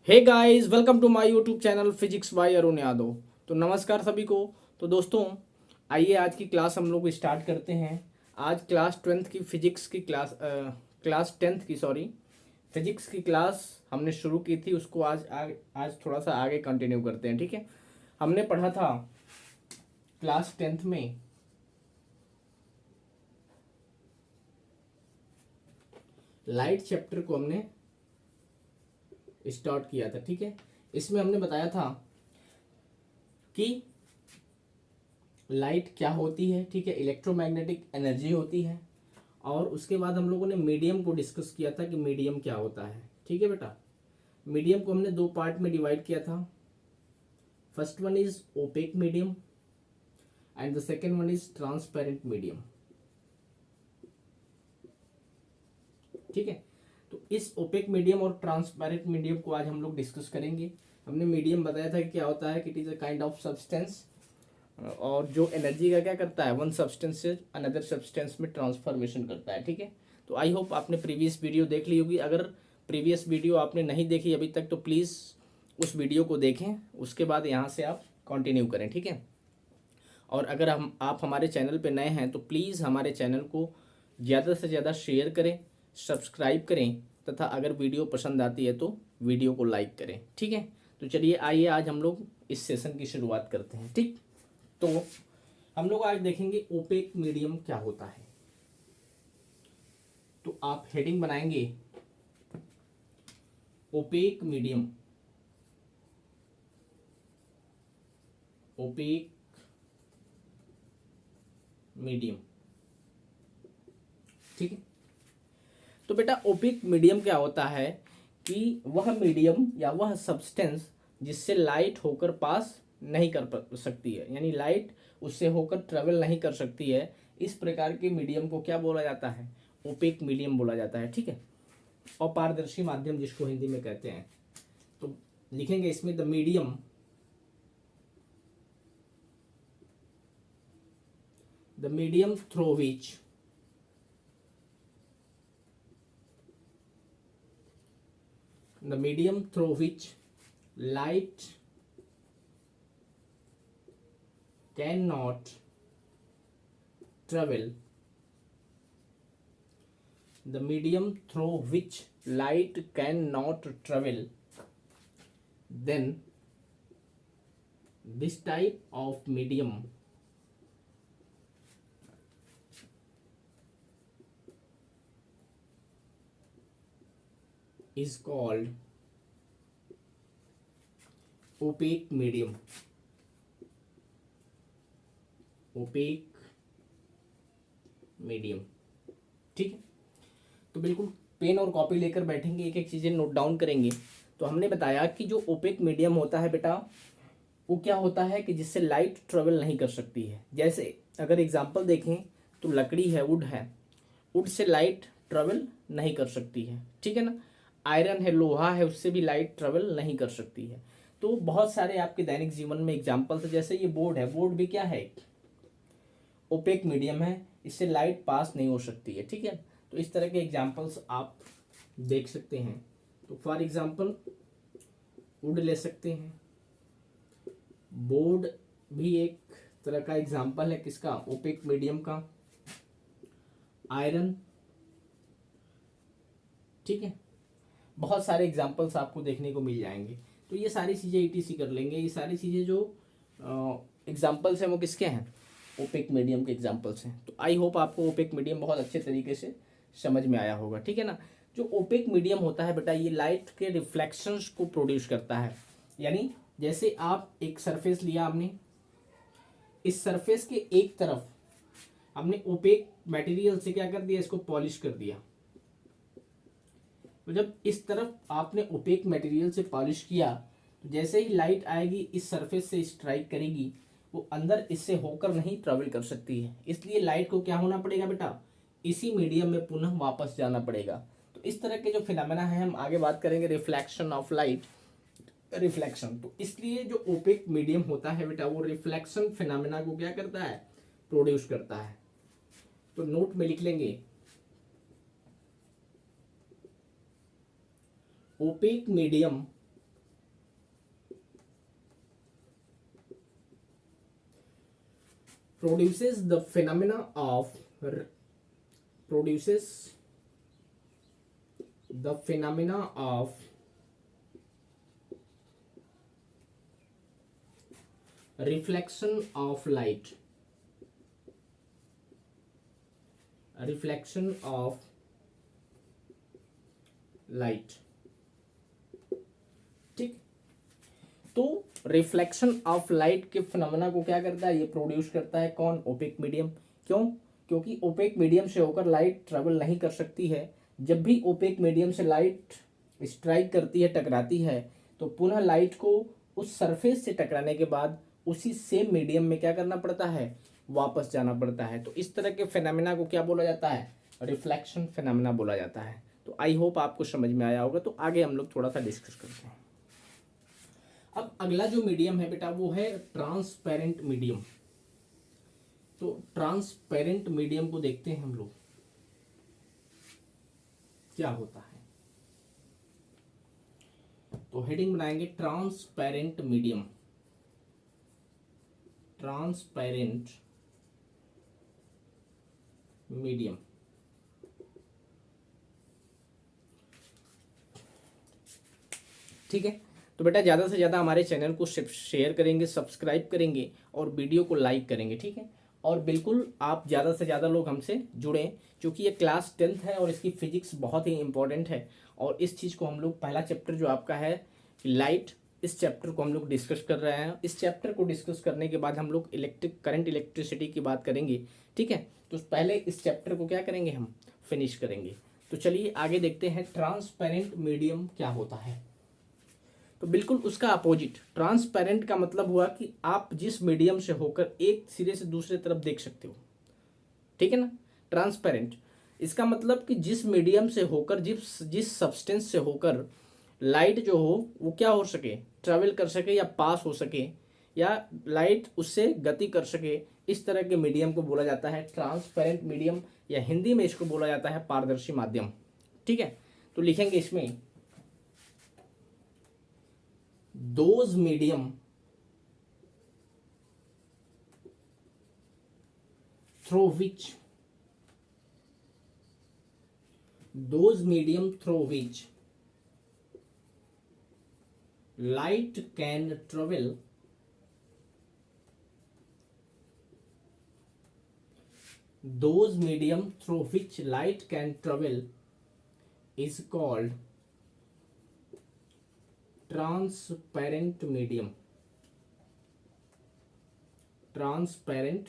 Hey guys, welcome to my YouTube channel physics by Arun Yadav. तो नमस्कार सभी को। तो दोस्तों, आइए आज की क्लास हम लोग स्टार्ट करते हैं। आज क्लास 10th की फिजिक्स की क्लास 10th की फिजिक्स की क्लास हमने शुरू की थी, उसको आज थोड़ा सा आगे कंटिन्यू करते हैं। ठीक है, हमने पढ़ा था क्लास 10th में लाइट चैप्टर को हमने स्टार्ट किया था। ठीक है, इसमें हमने बताया था कि लाइट क्या होती है। ठीक है, इलेक्ट्रोमैग्नेटिक एनर्जी होती है। और उसके बाद हम लोगों ने मीडियम को डिस्कस किया था कि मीडियम क्या होता है। ठीक है बेटा, मीडियम को हमने दो पार्ट में डिवाइड किया था। First one is opaque medium and the second one is transparent medium. ठीक है, तो इस ओपेक मीडियम और ट्रांसपेरेंट मीडियम को आज हम लोग डिस्कस करेंगे। हमने मीडियम बताया था कि क्या होता है कि it is a kind of substance, और जो एनर्जी का क्या करता है, वन सब्सटेंस से अनदर सब्सटेंस में ट्रांसफॉर्मेशन करता है। ठीक है, तो आई होप आपने प्रीवियस वीडियो देख ली होगी। अगर प्रीवियस वीडियो आपने नहीं देखी अभी तक तो प्लीज़ उस वीडियो को देखें, उसके बाद यहाँ से आप कंटिन्यू करें। ठीक है, और अगर आप हमारे चैनल पे नए हैं तो प्लीज़ हमारे चैनल को ज़्यादा से ज़्यादा शेयर करें, सब्सक्राइब करें, तथा अगर वीडियो पसंद आती है तो वीडियो को लाइक करें। ठीक है, तो चलिए आइए आज हम लोग इस सेशन की शुरुआत करते हैं। ठीक, तो हम लोग आज देखेंगे ओपेक मीडियम क्या होता है। तो आप हेडिंग बनाएंगे ओपेक मीडियम। OPEC medium. ठीक है, तो बेटा ओपेक मीडियम क्या होता है कि वह मीडियम या वह सब्सटेंस जिससे लाइट होकर पास नहीं कर सकती है, यानी लाइट उससे होकर ट्रेवल नहीं कर सकती है। इस प्रकार के मीडियम को क्या बोला जाता है, ओपेक मीडियम बोला जाता है। ठीक है, अपारदर्शी माध्यम जिसको हिंदी में कहते हैं। तो लिखेंगे इसमें the medium through which light cannot travel the medium through which light cannot travel, then this type of medium is called opaque medium। Opaque medium. ठीक है, तो बिल्कुल पेन और कॉपी लेकर बैठेंगे, एक एक चीज़ें नोट डाउन करेंगे। तो हमने बताया कि जो ओपेक मीडियम होता है बेटा, वो क्या होता है कि जिससे लाइट ट्रेवल नहीं कर सकती है। जैसे अगर एग्जांपल देखें तो लकड़ी है, वुड है, वुड से लाइट ट्रेवल नहीं कर सकती है। ठीक है ना, आयरन है, लोहा है, उससे भी लाइट ट्रेवल नहीं कर सकती है। तो बहुत सारे आपके दैनिक जीवन में एग्जाम्पल्स है। जैसे ये बोर्ड है, बोर्ड भी क्या है, ओपेक मीडियम है, इससे लाइट पास नहीं हो सकती है। ठीक है, तो इस तरह के एग्जाम्पल्स आप देख सकते हैं। तो फॉर एग्जाम्पल वुड ले सकते हैं, बोर्ड भी एक तरह का एग्जाम्पल है किसका, ओपेक मीडियम का। आयरन, ठीक है, बहुत सारे एग्जाम्पल्स आपको देखने को मिल जाएंगे। तो ये सारी चीज़ें ईटीसी कर लेंगे। ये सारी चीज़ें जो एग्जाम्पल्स हैं वो किसके हैं, ओपेक मीडियम के एग्जाम्पल्स हैं। तो आई होप आपको ओपेक मीडियम बहुत अच्छे तरीके से समझ में आया होगा। ठीक है ना, जो ओपेक मीडियम होता है बेटा, ये लाइट के रिफ्लेक्शंस को प्रोड्यूस करता है। यानी जैसे आप एक सरफेस लिया आपने, इस सरफेस के एक तरफ हमने ओपेक मटेरियल से क्या कर दिया, इसको पॉलिश कर दिया। तो जब इस तरफ आपने ओपेक मटेरियल से पॉलिश किया, तो जैसे ही लाइट आएगी इस सरफेस से स्ट्राइक करेगी, वो अंदर इससे होकर नहीं ट्रेवल कर सकती है। इसलिए लाइट को क्या होना पड़ेगा बेटा, इसी मीडियम में पुनः वापस जाना पड़ेगा। तो इस तरह के जो फिनोमेना है हम आगे बात करेंगे, रिफ्लेक्शन ऑफ लाइट, रिफ्लेक्शन। तो इसलिए जो ओपेक मीडियम होता है बेटा, वो रिफ्लेक्शन फिनोमेना को क्या करता है, प्रोड्यूस करता है। तो नोट में लिख लेंगे opaque medium produces the phenomena of produces the phenomena of reflection of light, reflection of light. ठीक, तो रिफ्लेक्शन ऑफ लाइट के फिनोमेना को क्या करता है, ये प्रोड्यूस करता है कौन, ओपेक मीडियम। क्यों, क्योंकि ओपेक मीडियम से होकर लाइट ट्रेवल नहीं कर सकती है। जब भी ओपेक मीडियम से लाइट स्ट्राइक करती है, टकराती है, तो पुनः लाइट को उस सरफेस से टकराने के बाद उसी सेम मीडियम में क्या करना पड़ता है, वापस जाना पड़ता है। तो इस तरह के फिनोमेना को क्या बोला जाता है, रिफ्लेक्शन फिनोमेना बोला जाता है। तो आई होप आपको समझ में आया होगा। तो आगे हम लोग थोड़ा सा डिस्कस करते हैं। अब अगला जो मीडियम है बेटा वो है ट्रांसपेरेंट मीडियम। तो ट्रांसपेरेंट मीडियम को देखते हैं हम लोग क्या होता है। तो हेडिंग बनाएंगे ट्रांसपेरेंट मीडियम, ट्रांसपेरेंट मीडियम। ठीक है, तो बेटा ज़्यादा से ज़्यादा हमारे चैनल को शेयर करेंगे, सब्सक्राइब करेंगे और वीडियो को लाइक करेंगे। ठीक है, और बिल्कुल आप ज़्यादा से ज़्यादा लोग हमसे जुड़ें, क्योंकि ये क्लास 10th है और इसकी फिजिक्स बहुत ही इंपॉर्टेंट है। और इस चीज़ को हम लोग, पहला चैप्टर जो आपका है लाइट, इस चैप्टर को हम लोग डिस्कस कर रहे हैं। इस चैप्टर को डिस्कस करने के बाद हम लोग इलेक्ट्रिसिटी की बात करेंगे। ठीक है, तो पहले इस चैप्टर को क्या करेंगे, हम फिनिश करेंगे। तो चलिए आगे देखते हैं ट्रांसपेरेंट मीडियम क्या होता है। तो बिल्कुल उसका अपोजिट, ट्रांसपेरेंट का मतलब हुआ कि आप जिस मीडियम से होकर एक सिरे से दूसरे तरफ देख सकते हो। ठीक है ना, ट्रांसपेरेंट इसका मतलब कि जिस मीडियम से होकर, जिस सब्सटेंस से होकर लाइट जो हो वो क्या हो सके, ट्रेवल कर सके या पास हो सके, या लाइट उससे गति कर सके, इस तरह के मीडियम को बोला जाता है ट्रांसपेरेंट मीडियम, या हिंदी में इसको बोला जाता है पारदर्शी माध्यम। ठीक है, तो लिखेंगे इसमें those medium through which light can travel is called transparent medium, transparent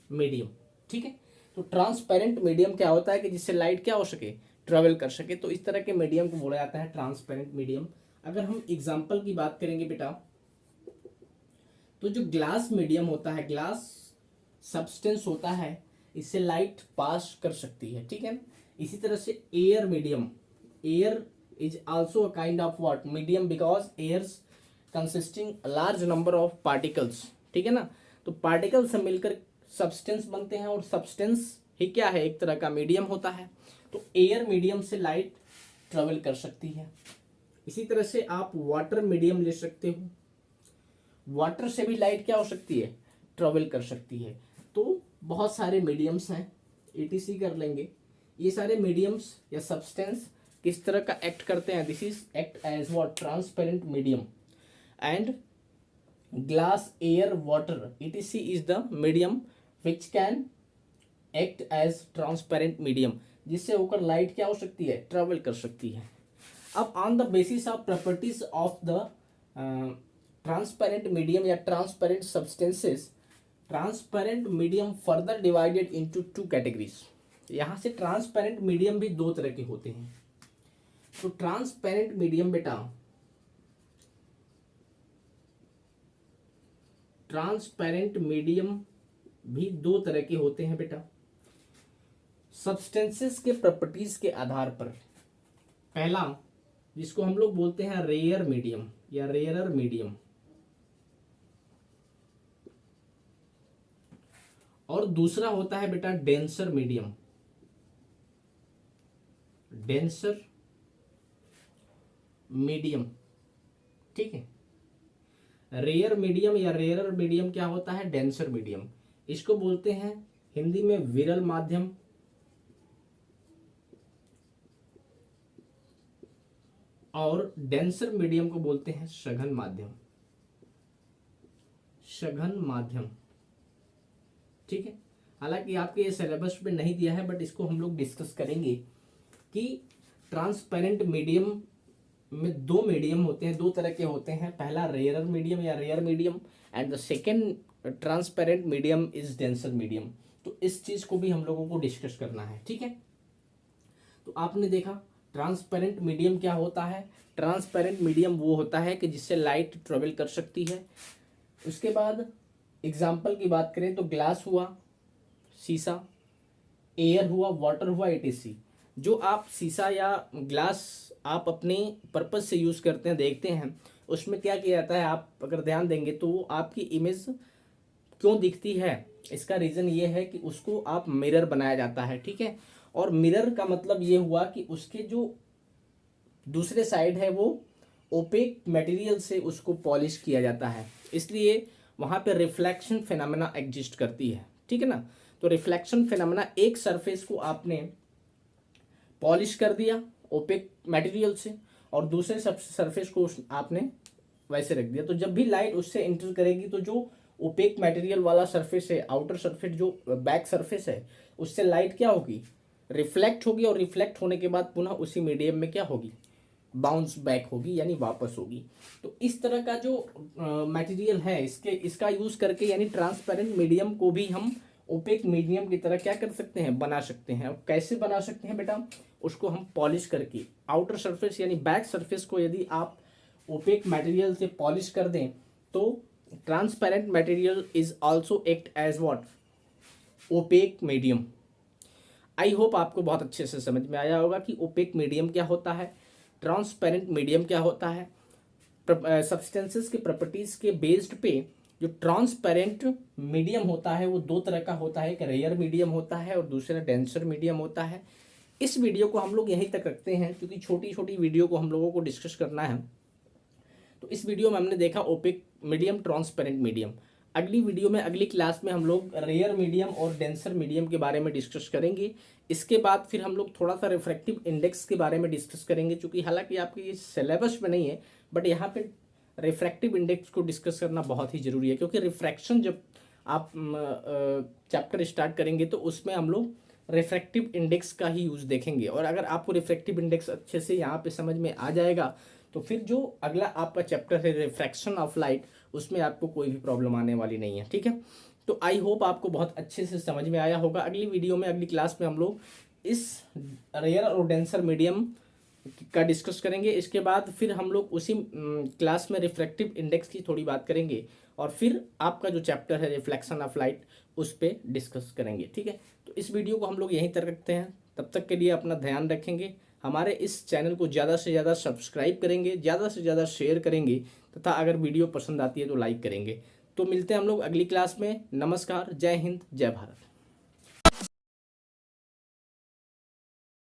medium. ठीक है, तो ट्रांसपेरेंट मीडियम क्या होता है कि जिससे लाइट क्या हो सके, ट्रेवल कर सके। तो इस तरह के मीडियम को बोला जाता है ट्रांसपेरेंट मीडियम। अगर हम एग्जांपल की बात करेंगे बेटा, तो जो ग्लास मीडियम होता है, ग्लास सब्सटेंस होता है, इससे लाइट पास कर सकती है। ठीक है ना, इसी तरह से air medium, air is also a kind of what medium because airs consisting a large number of particles। ठीक है ना, तो पार्टिकल से मिलकर सब्सटेंस बनते हैं और सब्सटेंस ही क्या है, एक तरह का मीडियम होता है। तो एयर मीडियम से लाइट ट्रेवल कर सकती है। इसी तरह से आप वाटर मीडियम ले सकते हो, वाटर से भी लाइट क्या हो सकती है, ट्रेवल कर सकती है। तो बहुत सारे मीडियम्स हैं, ETC कर लेंगे। ये सारे मीडियम्स या सब्सटेंस किस तरह का एक्ट करते हैं, this is act as what, transparent medium. And glass, air, water, ETC is the medium which can act as transparent medium, जिससे होकर लाइट क्या हो सकती है, ट्रेवल कर सकती है। अब on the basis of properties of the transparent medium या transparent substances, transparent medium further divided into 2 categories. यहाँ से ट्रांसपेरेंट मीडियम भी 2 तरह के होते हैं। तो ट्रांसपेरेंट मीडियम बेटा, ट्रांसपेरेंट मीडियम भी 2 तरह के होते हैं बेटा, सब्सटेंसेस के प्रॉपर्टीज के आधार पर। पहला जिसको हम लोग बोलते हैं रेयर मीडियम या रेयरर मीडियम, और दूसरा होता है बेटा डेंसर मीडियम, डेंसर मीडियम। ठीक है, रेयर मीडियम या रेयर मीडियम क्या होता है? Denser medium. इसको बोलते हैं हिंदी में विरल माध्यम, और डेंसर मीडियम को बोलते हैं सघन माध्यम। सघन माध्यम, ठीक है। हालांकि आपके ये सिलेबस में नहीं दिया है, बट इसको हम लोग डिस्कस करेंगे कि ट्रांसपेरेंट मीडियम में दो मीडियम होते हैं, दो तरह के होते हैं। पहला रेयर मीडियम या rare medium, and the second transparent medium is denser medium. तो इस चीज को भी हम लोगों को डिस्कस करना है, ठीक है। तो आपने देखा ट्रांसपेरेंट मीडियम क्या होता है। ट्रांसपेरेंट मीडियम वो होता है कि जिससे लाइट ट्रेवल कर सकती है। उसके बाद एग्जाम्पल की बात करें तो ग्लास हुआ, शीशा, एयर हुआ, वाटर हुआ, etc। जो आप शीशा या ग्लास आप अपने पर्पज से यूज करते हैं, देखते हैं, उसमें क्या किया जाता है, आप अगर ध्यान देंगे तो आपकी इमेज क्यों दिखती है, इसका रीजन ये है कि उसको आप मिरर बनाया जाता है, ठीक है। और मिरर का मतलब ये हुआ कि उसके जो दूसरे साइड है वो ओपेक मटेरियल से उसको पॉलिश किया जाता है, इसलिए वहाँ पे रिफ्लेक्शन फिनोमेना एग्जिस्ट करती है, ठीक है ना। तो रिफ्लेक्शन फिनोमेना, एक सरफेस को आपने पॉलिश कर दिया ओपेक मटेरियल से और दूसरे सरफेस को आपने वैसे रख दिया, तो जब भी लाइट उससे इंटर करेगी तो जो ओपेक मटेरियल वाला सरफेस है, आउटर सरफेस जो बैक सरफेस है, उससे लाइट क्या होगी, रिफ्लेक्ट होगी, और रिफ्लेक्ट होने के बाद पुनः उसी मीडियम में क्या होगी, बाउंस बैक होगी, यानी वापस होगी। तो इस तरह का जो मटेरियल है, इसका यूज करके यानी ट्रांसपेरेंट मीडियम को भी हम ओपेक मीडियम की तरह क्या कर सकते हैं, बना सकते हैं। और कैसे बना सकते हैं बेटा, उसको हम पॉलिश करके आउटर सरफेस यानी बैक सरफेस को यदि आप ओपेक मटेरियल से पॉलिश कर दें तो transparent material is also act as what, opaque medium. I hope आपको बहुत अच्छे से समझ में आया होगा कि ओपेक मीडियम क्या होता है, ट्रांसपेरेंट मीडियम क्या होता है। सब्सटेंसेस के प्रॉपर्टीज के बेस्ड पे जो ट्रांसपेरेंट मीडियम होता है वो दो तरह का होता है, एक रेयर मीडियम होता है और दूसरा डेंसर मीडियम होता है। इस वीडियो को हम लोग यहीं तक रखते हैं क्योंकि छोटी छोटी वीडियो को हम लोगों को डिस्कस करना है। तो इस वीडियो में हमने देखा ओपेक मीडियम, ट्रांसपेरेंट मीडियम। अगली वीडियो में, अगली क्लास में हम लोग रेयर मीडियम और डेंसर मीडियम के बारे में डिस्कस करेंगे। इसके बाद फिर हम लोग थोड़ा सा रिफ्रैक्टिव इंडेक्स के बारे में डिस्कस करेंगे, क्योंकि हालांकि आपके ये सिलेबस में नहीं है, बट यहाँ पे रिफ्रैक्टिव इंडेक्स को डिस्कस करना बहुत ही जरूरी है, क्योंकि रिफ्रैक्शन जब आप चैप्टर स्टार्ट करेंगे तो उसमें हम लोग रिफ्रैक्टिव इंडेक्स का ही यूज़ देखेंगे। और अगर आपको रिफ्रैक्टिव इंडेक्स अच्छे से यहाँ पे समझ में आ जाएगा तो फिर जो अगला आपका चैप्टर है रिफ्रैक्शन ऑफ लाइट, उसमें आपको कोई भी प्रॉब्लम आने वाली नहीं है, ठीक है। तो आई होप आपको बहुत अच्छे से समझ में आया होगा। अगली वीडियो में, अगली क्लास में हम लोग इस रेयर और डेंसर मीडियम का डिस्कस करेंगे। इसके बाद फिर हम लोग उसी क्लास में रिफ्रैक्टिव इंडेक्स की थोड़ी बात करेंगे और फिर आपका जो चैप्टर है रिफ्लेक्शन ऑफ लाइट उस पर डिस्कस करेंगे, ठीक है। तो इस वीडियो को हम लोग यहीं तक रखते हैं, तब तक के लिए अपना ध्यान रखेंगे। हमारे इस चैनल को ज़्यादा से ज़्यादा सब्सक्राइब करेंगे, ज़्यादा से ज़्यादा शेयर करेंगे, तथा अगर वीडियो पसंद आती है तो लाइक करेंगे। तो मिलते हैं हम लोग अगली क्लास में। नमस्कार, जय हिंद, जय भारत।